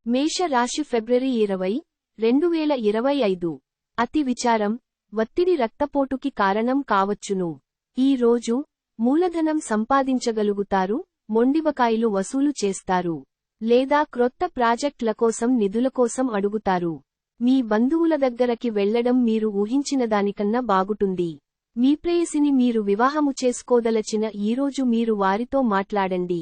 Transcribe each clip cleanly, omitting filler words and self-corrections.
మేష రాశి ఫిబ్రవరి 20, 2025. అతి విచారం, ఒత్తిడి రక్తపోటుకి కారణం కావచ్చును. ఈ రోజు మూలధనం సంపాదించగలుగుతారు, మొండిబకాయిలు వసూలు చేస్తారు. లేదా క్రొత్త ప్రాజెక్టుల కోసం నిధుల కోసం అడుగుతారు. మీ బంధువుల దగ్గరకి వెళ్లడం మీరు ఊహించినదానికన్నా బాగుంటుంది. మీ ప్రేయసిని మీరు వివాహము చేసుకోదలచిన ఈరోజు మీరు వారితో మాట్లాడండి.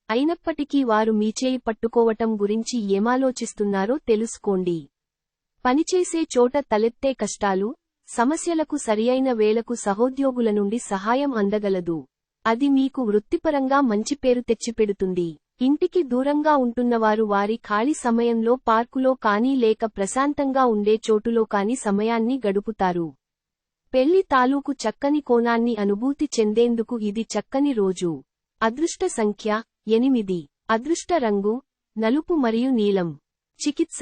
అయినప్పటికీ వారు మీ చేయి పట్టుకోవటం గురించి ఏమాలోచిస్తున్నారో తెలుసుకోండి. పనిచేసే చోట తలెత్తే కష్టాలు, సమస్యలకు సరియైన వేళకు సహోద్యోగుల నుండి సహాయం అందగలదు. అది మీకు వృత్తిపరంగా మంచి పేరు తెచ్చిపెడుతుంది. ఇంటికి దూరంగా ఉంటున్నవారు వారి ఖాళీ సమయంలో పార్కులో కానీ లేక ప్రశాంతంగా ఉండే చోటులో కానీ సమయాన్ని గడుపుతారు. పెళ్లి తాలూకు చక్కని కోణాన్ని అనుభూతి చెందేందుకు ఇది చక్కని రోజు. అదృష్ట సంఖ్య 8. అదృష్ట రంగు నలుపు మరియు నీలం. చికిత్స,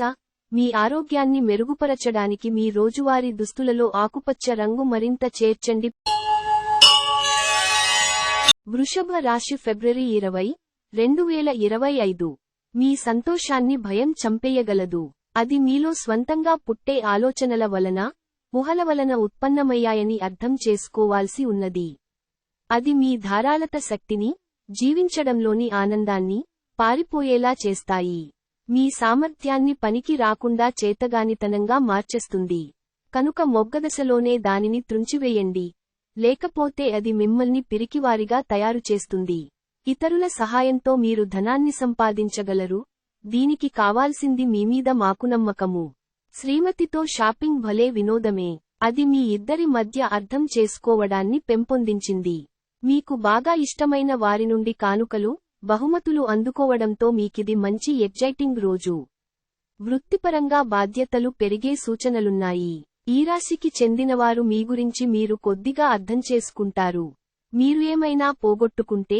మీ ఆరోగ్యాన్ని మెరుగుపరచడానికి మీ రోజువారీ దుస్తులలో ఆకుపచ్చ రంగు మరింత చేర్చండి. వృషభ రాశి ఫిబ్రవరి 20, 2025. మీ సంతోషాన్ని భయం చంపేయగలదు. అది మీలో స్వంతంగా పుట్టే ఆలోచనల వలన, ఊహల వలన ఉత్పన్నమయ్యాయని అర్థం చేసుకోవాల్సి ఉన్నది. అది మీ ధారాళత శక్తిని, జీవించడంలోని ఆనందాన్ని పారిపోయేలా చేస్తాయి. మీ సామర్థ్యాన్ని పనికి రాకుండా చేతగానితనంగా మార్చేస్తుంది. కనుక మొగ్గదశలోనే దానిని త్రుంచివేయండి, లేకపోతే అది మిమ్మల్ని పిరికివారిగా తయారు చేస్తుంది. ఇతరుల సహాయంతో మీరు ధనాన్ని సంపాదించగలరు, దీనికి కావాల్సింది మీమీద మాకు నమ్మకము. శ్రీమతితో షాపింగ్ భలే వినోదమే. అది మీ ఇద్దరి మధ్య అర్థం చేసుకోవడాన్ని పెంపొందించింది. మీకు బాగా ఇష్టమైన వారి నుండి కానుకలు, బహుమతులు అందుకోవడంతో మీకిది మంచి ఎగ్జైటింగ్ రోజు. వృత్తిపరంగా బాధ్యతలు పెరిగే సూచనలున్నాయి. ఈ రాశికి చెందినవారు మీ గురించి మీరు కొద్దిగా అర్థం చేసుకుంటారు. మీరు ఏమైనా పోగొట్టుకుంటే,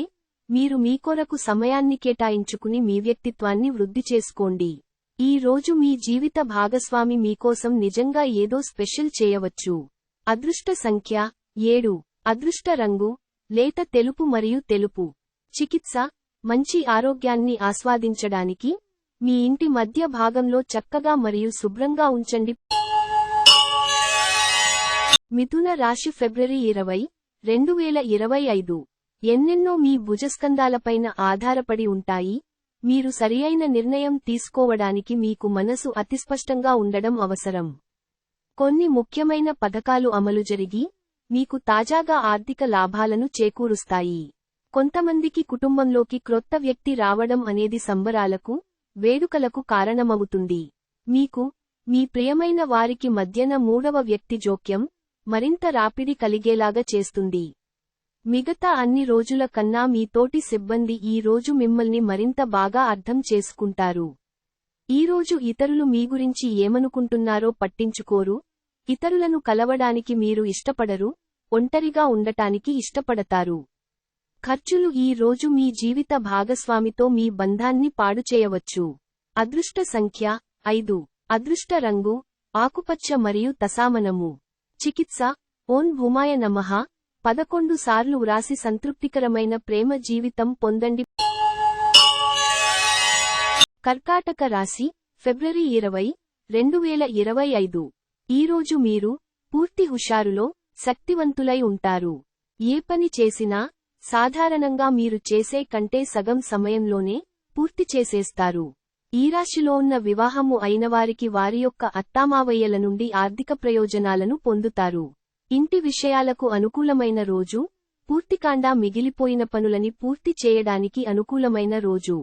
మీరు మీ కొరకు సమయాన్ని కేటాయించుకుని మీ వ్యక్తిత్వాన్ని వృద్ధి చేసుకోండి. ఈ రోజు మీ జీవిత భాగస్వామి మీకోసం నిజంగా ఏదో స్పెషల్ చేయవచ్చు. అదృష్ట సంఖ్య 7. అదృష్ట రంగు లేత తెలుపు మరియు తెలుపు. చికిత్స, మంచి ఆరోగ్యాన్ని ఆస్వాదించడానికి మీ ఇంటి మధ్య భాగంలో చక్కగా మరియు శుభ్రంగా ఉంచండి. మిథున రాశి ఫిబ్రవరి 20, 2025. ఎన్నెన్నో మీ భుజస్కంధాలపైన ఆధారపడి ఉంటాయి. మీరు సరియైన నిర్ణయం తీసుకోవడానికి మీకు మనసు అతిస్పష్టంగా ఉండడం అవసరం. కొన్ని ముఖ్యమైన పథకాలు అమలు జరిగి, మీకు తాజాగా ఆర్థిక లాభాలను చేకూరుస్తాయి. కొంతమందికి కుటుంబంలోకి క్రొత్త వ్యక్తి రావడం అనేది సంబరాలకు, వేడుకలకు కారణమవుతుంది. మీకు, మీ ప్రియమైన వారికి మధ్యన మూడవ వ్యక్తి జోక్యం మరింత రాపిడి కలిగేలాగా చేస్తుంది. మిగతా అన్ని రోజుల కన్నా మీ తోటి సిబ్బంది ఈ రోజు మిమ్మల్ని మరింత బాగా అర్థం చేసుకుంటారు. ఈరోజు ఇతరులు మీ గురించి ఏమనుకుంటున్నారో పట్టించుకోరు, ఇతరులను కలవడానికి మీరు ఇష్టపడరు, ఒంటరిగా ఉండటానికి ఇష్టపడతారు. ఖర్చులు ఈ రోజు మీ జీవిత భాగస్వామితో మీ బంధాన్ని పాడుచేయవచ్చు. అదృష్ట సంఖ్య 5. అదృష్ట రంగు ఆకుపచ్చ మరియు తసామనము. చికిత్స, ఓం భూమాయ నమః 11 సార్లు వ్రాసి సంతృప్తికరమైన ప్రేమ జీవితం పొందండి. కర్కాటక రాశి ఫిబ్రవరి 20, 2025. ఈరోజు మీరు పూర్తి హుషారులో, శక్తివంతులై ఉంటారు. ఏ పని చేసినా సాధారణంగా మీరు చేసే కంటే సగం సమయంలోనే పూర్తి చేసేస్తారు. ఈ రాశిలో ఉన్న వివాహము అయినవారికి వారి యొక్క అత్తామావయ్యల నుండి ఆర్థిక ప్రయోజనాలను పొందుతారు. ఇంటి విషయాలకు అనుకూలమైన రోజు, పూర్తికాండా మిగిలిపోయిన పనులని పూర్తి చేయడానికి అనుకూలమైన రోజు.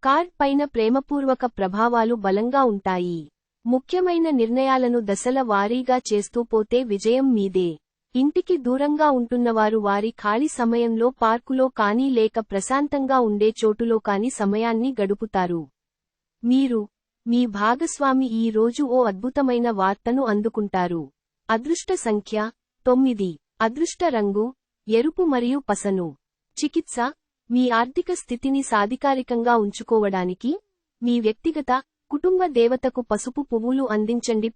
కార్డ్ పైన ప్రేమపూర్వక ప్రభావాలు బలంగా ఉంటాయి. ముఖ్యమైన నిర్ణయాలను దశల వారీగా చేస్తూ పోతే విజయం మీదే. ఇంటికి దూరంగా ఉంటున్నవారు వారి ఖాళీ సమయంలో పార్కులో కానీ లేక ప్రశాంతంగా ఉండే చోటులో కానీ సమయాన్ని గడుపుతారు. మీరు, మీ భాగస్వామి ఈ రోజు ఓ అద్భుతమైన వార్తను అందుకుంటారు. అదృష్ట సంఖ్య 9. అదృష్ట రంగు ఎరుపు మరియు పసను. చికిత్స, మీ ఆర్థిక స్థితిని సాధికారికంగా ఉంచుకోవడానికి మీ వ్యక్తిగత, కుటుంబ దేవతకు పసుపు పువ్వులు అందించండి.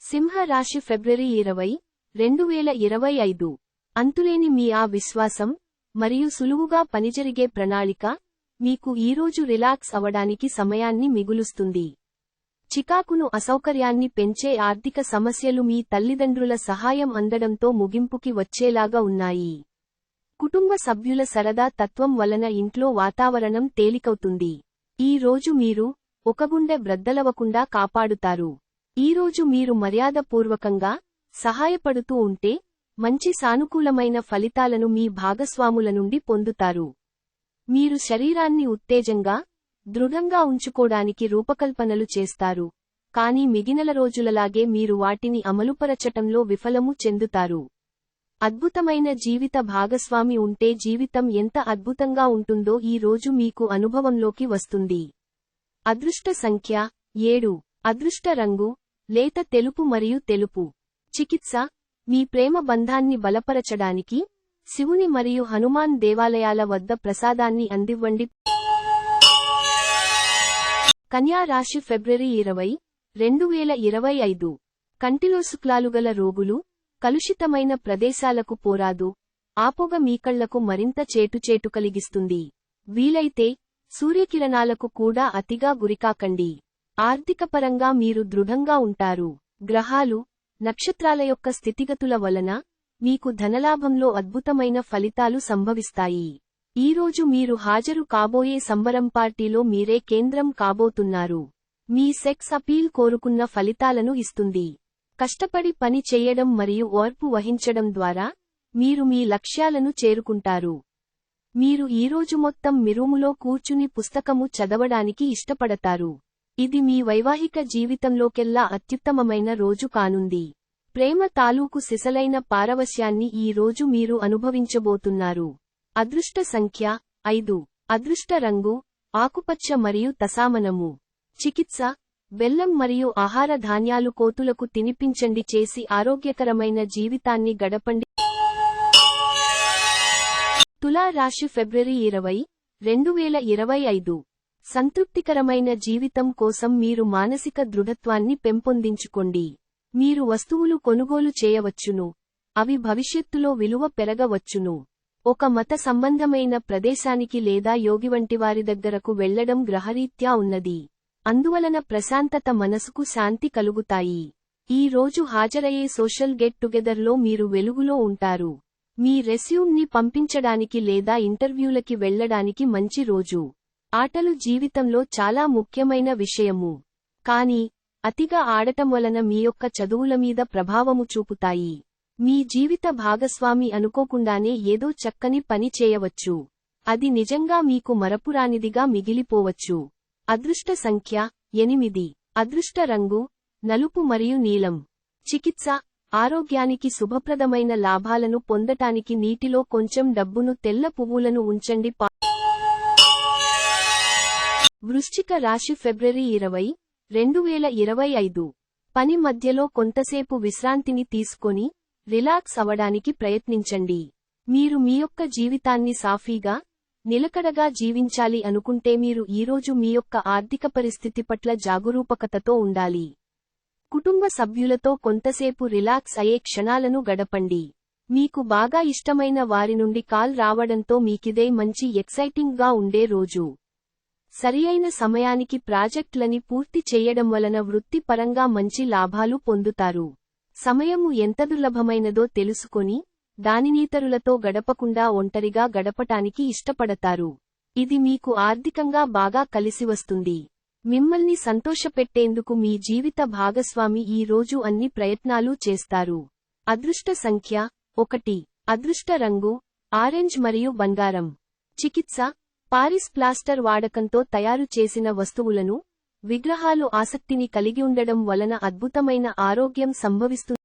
సింహ రాశి ఫిబ్రవరి 20, 2025. అంతులేని మీ ఆ విశ్వాసం మరియు సులువుగా పనిజరిగే ప్రణాళిక మీకు ఈరోజు రిలాక్స్ అవడానికి సమయాన్ని మిగులుస్తుంది. చికాకును అసౌకర్యాన్ని పెంచే ఆర్థిక సమస్యలు మీ తల్లిదండ్రుల సహాయం అందడంతో ముగింపుకి వచ్చేలాగా ఉన్నాయి. కుటుంబ సభ్యుల సరదా తత్వం వలన ఇంట్లో వాతావరణం తేలికవుతుంది. ఈ రోజు మీరు ఒక గుండె బ్రద్దలవకుండా కాపాడుతారు. ఈరోజు మీరు మర్యాదపూర్వకంగా సహాయపడుతూ ఉంటే మంచి సానుకూలమైన ఫలితాలను మీ భాగస్వాముల నుండి పొందుతారు. మీరు శరీరాన్ని ఉత్తేజంగా దృఢంగా ఉంచుకోడానికి రూపకల్పనలు చేస్తారు, కానీ మిగిలిన రోజులలాగే మీరు వాటిని అమలుపరచటంలో విఫలము చెందుతారు. అద్భుతమైన జీవిత భాగస్వామి ఉంటే జీవితం ఎంత అద్భుతంగా ఉంటుందో ఈ రోజు మీకు అనుభవంలోకి వస్తుంది. అదృష్ట సంఖ్య 7. అదృష్ట రంగు లేత తెలుపు మరియు తెలుపు. చికిత్స: మీ ప్రేమ బంధాన్ని బలపరచడానికి శివుని మరియు హనుమాన్ దేవాలయాల వద్ద ప్రసాదాన్ని అందివ్వండి. కన్యా రాశి ఫిబ్రవరి 20, 2025. కంటిలో శుక్లాలుగల రోగులు కలుషితమైన ప్రదేశాలకు పోరాదు. ఆ పొగ మీ కళ్లకు మరింత చేటు కలిగిస్తుంది. వీలైతే సూర్యకిరణాలకు కూడా అతిగా గురికాకండి. ఆర్థికపరంగా మీరు దృఢంగా ఉంటారు. గ్రహాలు, నక్షత్రాల యొక్క స్థితిగతుల వలన మీకు ధనలాభంలో అద్భుతమైన ఫలితాలు సంభవిస్తాయి. ఈరోజు మీరు హాజరు కాబోయే సంబరం పార్టీలో మీరే కేంద్రం కాబోతున్నారు. మీ సెక్స్ అపీల్ కోరుకున్న ఫలితాలను ఇస్తుంది. కష్టపడి పని చేయడం మరియు ఓర్పు వహించడం ద్వారా మీరు మీ లక్ష్యాలను చేరుకుంటారు. మీరు ఈరోజు మొత్తం మీ రూములో కూర్చుని పుస్తకము చదవడానికి ఇష్టపడతారు. ఇది మీ వైవాహిక జీవితంలోకెల్లా అత్యుత్తమమైన రోజు కానుంది. ప్రేమ తాలూకు సిసలైన పారవశ్యాన్ని ఈ రోజు మీరు అనుభవించబోతున్నారు. అదృష్ట సంఖ్య 5. అదృష్ట రంగు ఆకుపచ్చ మరియు తసామనము. చికిత్స: బెల్లం మరియు ఆహార ధాన్యాలు కోతులకు తినిపించండి, చేసి ఆరోగ్యకరమైన జీవితాన్ని గడపండి. తులా రాశి ఫిబ్రవరి 20, 2025. సంతృప్తికరమైన జీవితం కోసం మీరు మానసిక దృఢత్వాన్ని పెంపొందించుకోండి. మీరు వస్తువులు కొనుగోలు చేయవచ్చును, అవి భవిష్యత్తులో విలువ పెరగవచ్చును. ఒక మత సంబంధమైన ప్రదేశానికి లేదా యోగి వంటివారి దగ్గరకు వెళ్లడం గ్రహరీత్యా ఉన్నది. అందువలన ప్రశాంతత, మనసుకు శాంతి కలుగుతాయి. ఈ రోజు హాజరయ్యే సోషల్ గెట్ టుగెదర్లో మీరు వెలుగులో ఉంటారు. మీ రెస్యూమ్ని పంపించడానికి లేదా ఇంటర్వ్యూలకి వెళ్లడానికి మంచి రోజు. ఆటలు జీవితంలో చాలా ముఖ్యమైన విషయము, కానీ అతిగా ఆడటం వలన మీ యొక్క చదువుల మీద ప్రభావము చూపుతాయి. మీ జీవిత భాగస్వామి అనుకోకుండానే ఏదో చక్కని పని చేయవచ్చు. అది నిజంగా మీకు మరపురానిదిగా మిగిలిపోవచ్చు. అదృష్ట సంఖ్య 8. అదృష్ట రంగు నలుపు మరియు నీలం. చికిత్స: ఆరోగ్యానికి శుభప్రదమైన లాభాలను పొందటానికి నీటిలో కొంచెం డబ్బును, తెల్ల పువ్వులను ఉంచండి. వృశ్చిక రాశి ఫిబ్రవరి 20, 2025. పని మధ్యలో కొంతసేపు విశ్రాంతిని తీసుకొని రిలాక్స్ అవడానికి ప్రయత్నించండి. మీరు మీ యొక్క జీవితాన్ని సాఫీగా, నిలకడగా జీవించాలి అనుకుంటే మీరు ఈరోజు మీ యొక్క ఆర్థిక పరిస్థితి పట్ల జాగరూకతతో ఉండాలి. కుటుంబ సభ్యులతో కొంతసేపు రిలాక్స్ అయ్యే క్షణాలను గడపండి. మీకు బాగా ఇష్టమైన వారి నుండి కాల్ రావడంతో మీకిదే మంచి ఎక్సైటింగ్గా ఉండే రోజు. సరియైన సమయానికి ప్రాజెక్టులని పూర్తి చేయడం వలన వృత్తిపరంగా మంచి లాభాలు పొందుతారు. సమయము ఎంత దుర్లభమైనదో తెలుసుకొని దానినితరులతో గడపకుండా ఒంటరిగా గడపటానికి ఇష్టపడతారు. ఇది మీకు ఆర్థికంగా బాగా కలిసివస్తుంది. మిమ్మల్ని సంతోషపెట్టేందుకు మీ జీవిత భాగస్వామి ఈ రోజు అన్ని ప్రయత్నాలు చేస్తారు. అదృష్ట సంఖ్య 1. అదృష్ట రంగు ఆరెంజ్ మరియు బంగారం. చికిత్స: పారిస్ ప్లాస్టర్ వాడకంతో తయారు చేసిన వస్తువులను, విగ్రహాలు ఆసక్తిని కలిగి ఉండడం వలన అద్భుతమైన ఆరోగ్యం సంభవిస్తుంది.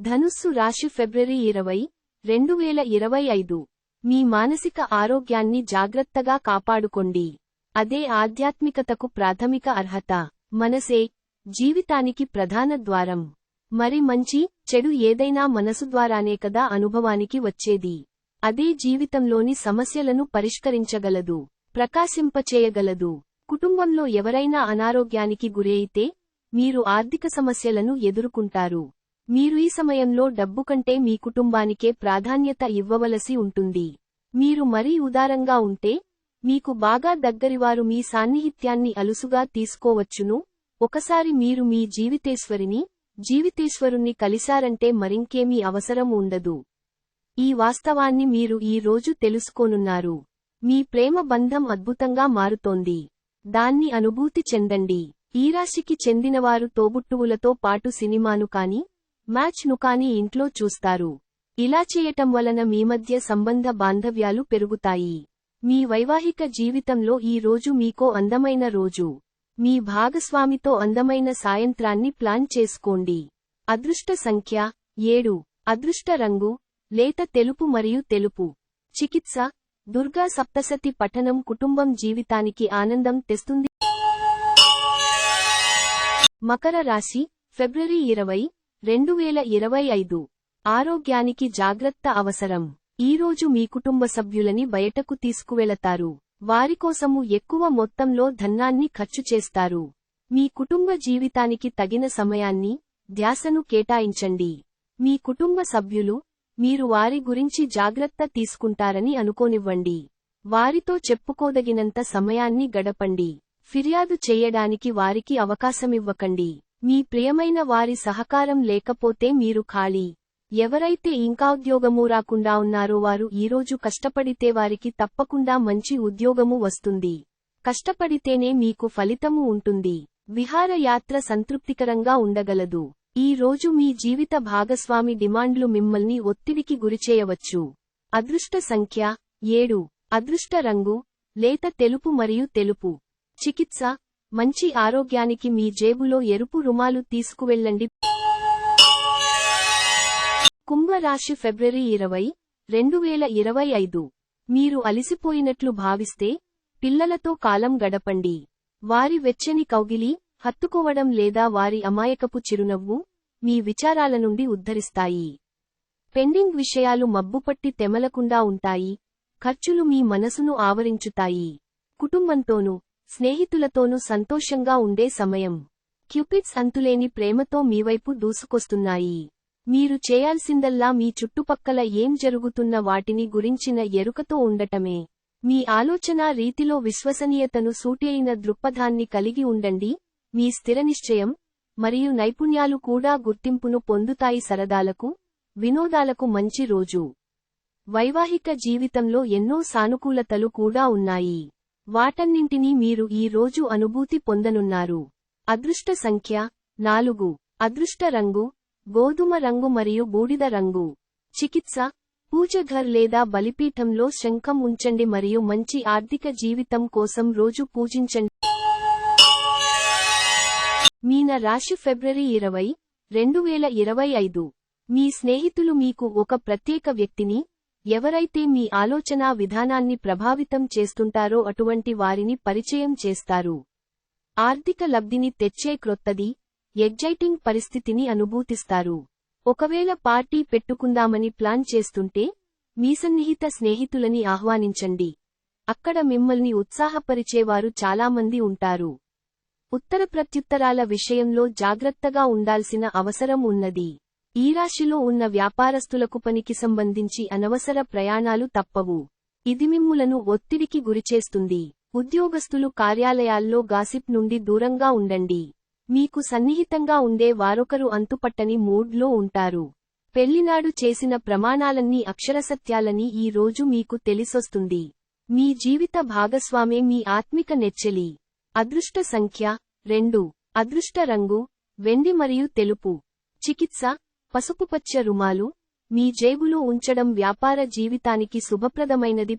ధనుస్సు రాశి ఫిబ్రవరి 20, 2025. మీ మానసిక ఆరోగ్యాన్ని జాగ్రత్తగా కాపాడుకోండి. అదే ఆధ్యాత్మికతకు ప్రాథమిక అర్హత. మనసే జీవితానికి ప్రధాన ద్వారం. మరి మంచి, చెడు ఏదైనా మనసు ద్వారానే కదా అనుభవానికి వచ్చేది. అదే జీవితంలోని సమస్యలను పరిష్కరించగలదు, ప్రకాశింపచేయగలదు. కుటుంబంలో ఎవరైనా అనారోగ్యానికి గురైతే మీరు ఆర్థిక సమస్యలను ఎదుర్కొంటారు. మీరు ఈ సమయంలో డబ్బు కంటే మీ కుటుంబానికే ప్రాధాన్యత ఇవ్వవలసి ఉంటుంది. మీరు మరీ ఉదారంగా ఉంటే, మీకు బాగా దగ్గరివారు మీ సాన్నిహిత్యాన్ని అలుసుగా తీసుకోవచ్చును. ఒకసారి మీరు మీ జీవితేశ్వరుణ్ణి కలిశారంటే మరింకేమీ అవసరం ఉండదు. ఈ వాస్తవాన్ని మీరు ఈ రోజు తెలుసుకోనున్నారు. మీ ప్రేమ బంధం అద్భుతంగా మారుతోంది. దాన్ని అనుభూతి చెందండి. ఈ రాశికి చెందినవారు తోబుట్టువులతో పాటు సినిమాను కాని, మ్యాచ్ను కాని ఇంట్లో చూస్తారు. ఇలా చేయటం వలన మీ మధ్య సంబంధ బాంధవ్యాలు పెరుగుతాయి. మీ వైవాహిక జీవితంలో ఈ రోజు మీకో అందమైన రోజు. మీ భాగస్వామితో అందమైన సాయంత్రాన్ని ప్లాన్ చేసుకోండి. అదృష్ట సంఖ్య 7. అదృష్ట రంగు లేత తెలుపు మరియు తెలుపు. చికిత్స దుర్గా సప్తశతి పఠనం కుటుంబం జీవితానికి ఆనందం తెస్తుంది. మకర రాశి ఫిబ్రవరి 20, 2025. ఆరోగ్యానికి జాగ్రత్త అవసరం. ఈరోజు మీ కుటుంబ సభ్యులని బయటకు తీసుకువెళతారు. వారికోసము ఎక్కువ మొత్తంలో ధనాన్ని ఖర్చు చేస్తారు. మీ కుటుంబ జీవితానికి తగిన సమయాన్ని, ధ్యాసను కేటాయించండి. మీ కుటుంబ సభ్యులు, మీరు వారి గురించి జాగ్రత్త తీసుకుంటారని అనుకోనివ్వండి. వారితో చెప్పుకోదగినంత సమయాన్ని గడపండి. ఫిర్యాదు చేయడానికి వారికి అవకాశమివ్వకండి. మీ ప్రియమైన వారి సహకారం లేకపోతే మీరు ఖాళీ. ఎవరైతే ఇంకా ఉద్యోగము రాకుండా ఉన్నారో వారు ఈరోజు కష్టపడితే వారికి తప్పకుండా మంచి ఉద్యోగము వస్తుంది. కష్టపడితేనే మీకు ఫలితము ఉంటుంది. విహారయాత్ర సంతృప్తికరంగా ఉండగలదు. ఈ రోజు మీ జీవిత భాగస్వామి డిమాండ్లు మిమ్మల్ని ఒత్తిడికి గురిచేయవచ్చు. అదృష్ట సంఖ్య 7. అదృష్ట రంగు లేత తెలుపు మరియు తెలుపు. చికిత్స మంచి ఆరోగ్యానికి మీ జేబులో ఎరుపు రుమాలు తీసుకువెళ్ళండి. కుంభరాశి ఫిబ్రవరి 20, 2025. మీరు అలిసిపోయినట్లు భావిస్తే, పిల్లలతో కాలం గడపండి. వారి వెచ్చని కౌగిలి, హత్తుకోవడం లేదా వారి అమాయకపు చిరునవ్వు, మీ విచారాల నుండి ఉద్ధరిస్తాయి. పెండింగ్ విషయాలు మబ్బుపట్టి తెమలకుండా ఉంటాయి. ఖర్చులు మీ మనసును ఆవరించుతాయి. కుటుంబంతోనూ, స్నేహితులతోనూ సంతోషంగా ఉండే సమయం. క్యూపిడ్స్ అంతులేని ప్రేమతో మీవైపు దూసుకొస్తున్నాయి. మీరు చేయాల్సిందల్లా మీ చుట్టుపక్కల ఏం జరుగుతున్న వాటిని గురించిన ఎరుకతో ఉండటమే. మీ ఆలోచనా రీతిలో విశ్వసనీయతను సూటియైన దృక్పథాన్ని కలిగి ఉండండి. మీ స్థిరనిశ్చయం మరియు నైపుణ్యాలు కూడా గుర్తింపును పొందుతాయి. సరదాలకు, వినోదాలకు మంచి రోజు. వైవాహిక జీవితంలో ఎన్నో సానుకూలతలు కూడా ఉన్నాయి. వాటన్నింటినీ మీరు ఈ రోజు అనుభూతి పొందనున్నారు. అదృష్ట సంఖ్య 4. అదృష్ట రంగు గోధుమ రంగు మరియు బూడిద రంగు. చికిత్స పూజఘర్ లేదా బలిపీఠంలో శంఖం ఉంచండి మరియు మంచి ఆర్థిక జీవితం కోసం రోజు పూజించండి. మీన రాశి ఫిబ్రవరి 20, 2025. మీ స్నేహితులు మీకు ఒక ప్రత్యేక వ్యక్తిని, ఎవరైతే మీ ఆలోచనా విధానాన్ని ప్రభావితం చేస్తుంటారో అటువంటి వారిని పరిచయం చేస్తారు. ఆర్థిక లబ్ధిని తెచ్చే క్రొత్తది, ఎగ్జైటింగ్ పరిస్థితిని అనుభూతిస్తారు. ఒకవేళ పార్టీ పెట్టుకుందామని ప్లాన్ చేస్తుంటే, మీ సన్నిహిత స్నేహితులని ఆహ్వానించండి. అక్కడ మిమ్మల్ని ఉత్సాహపరిచేవారు చాలామంది ఉంటారు. ఉత్తర ప్రత్యుత్తరాల విషయంలో జాగ్రత్తగా ఉండాల్సిన అవసరం ఉన్నది. ఈ రాశిలో ఉన్న వ్యాపారస్తులకు పనికి సంబంధించి అనవసర ప్రయాణాలు తప్పవు. ఇది మిమ్ములను ఒత్తిడికి గురిచేస్తుంది. ఉద్యోగస్తులు కార్యాలయాల్లో గాసిప్ నుండి దూరంగా ఉండండి. మీకు సన్నిహితంగా ఉండే వారొకరు అంతుపట్టని మూడ్లో ఉంటారు. పెళ్లినాడు చేసిన ప్రమాణాలన్నీ అక్షరసత్యాలని ఈ రోజు మీకు తెలిసొస్తుంది. మీ జీవిత భాగస్వామే మీ ఆత్మిక నెచ్చెలి. అదృష్ట సంఖ్య 2. అదృష్ట రంగు వెండి మరియు తెలుపు. చికిత్స పసుపుపచ్చ రుమాలు మీ జేబులో ఉంచడం వ్యాపార జీవితానికి శుభప్రదమైనది.